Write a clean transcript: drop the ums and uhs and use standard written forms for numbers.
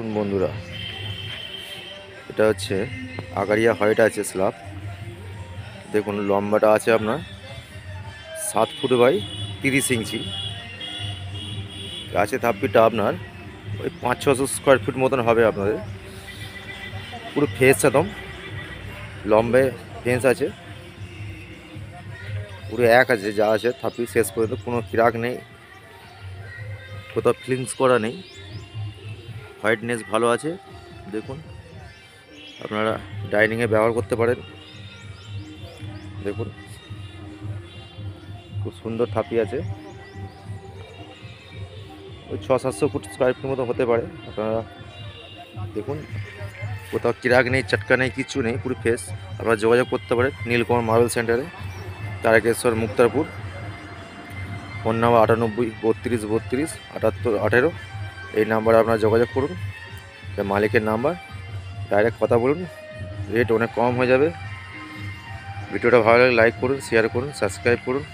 দেখুন বন্ধুরা, এটা হচ্ছে আগারিয়া হোয়াইট আছে স্ল্যাব। দেখুন লম্বাটা আছে আপনার 7 ফুট বাই 30 ইঞ্চি আছে। ধাপ্পিটা আপনার ওই 500-600 স্কোয়ার ফিট মতন হবে আপনাদের। পুরো ফেস একদম লম্বে ফেন্স আছে, পুরো এক আছে, যা আছে থাপ্পি শেষ পর্যন্ত কোনো ক্রাক নেই, কোথাও ফিলিংস করা নেই, হোয়াইটনেস ভালো আছে। দেখুন আপনারা ডাইনিংয়ে ব্যবহার করতে পারেন। দেখুন খুব সুন্দর থাপি আছে, ওই 600-700 ফুট স্কোয়ার ফিট মতো হতে পারে। আপনারা দেখুন কোথাও চিরাগ নেই, চটকা নেই, কিচ্ছু নেই, পুরো ফ্রেশ। আপনারা যোগাযোগ করতে পারেন নীলকমল মার্বেল সেন্টারে, তারকেশ্বর, মুক্তারপুর। Phone number 98-32-32-78-18। এই নাম্বারে আপনারা যোগাযোগ করুন, এটা মালিকের নাম্বার। ডাইরেক্ট কথা বলুন, রেট অনেক কম হয়ে যাবে। ভিডিওটা ভালো লাগলে লাইক করুন, শেয়ার করুন, সাবস্ক্রাইব করুন।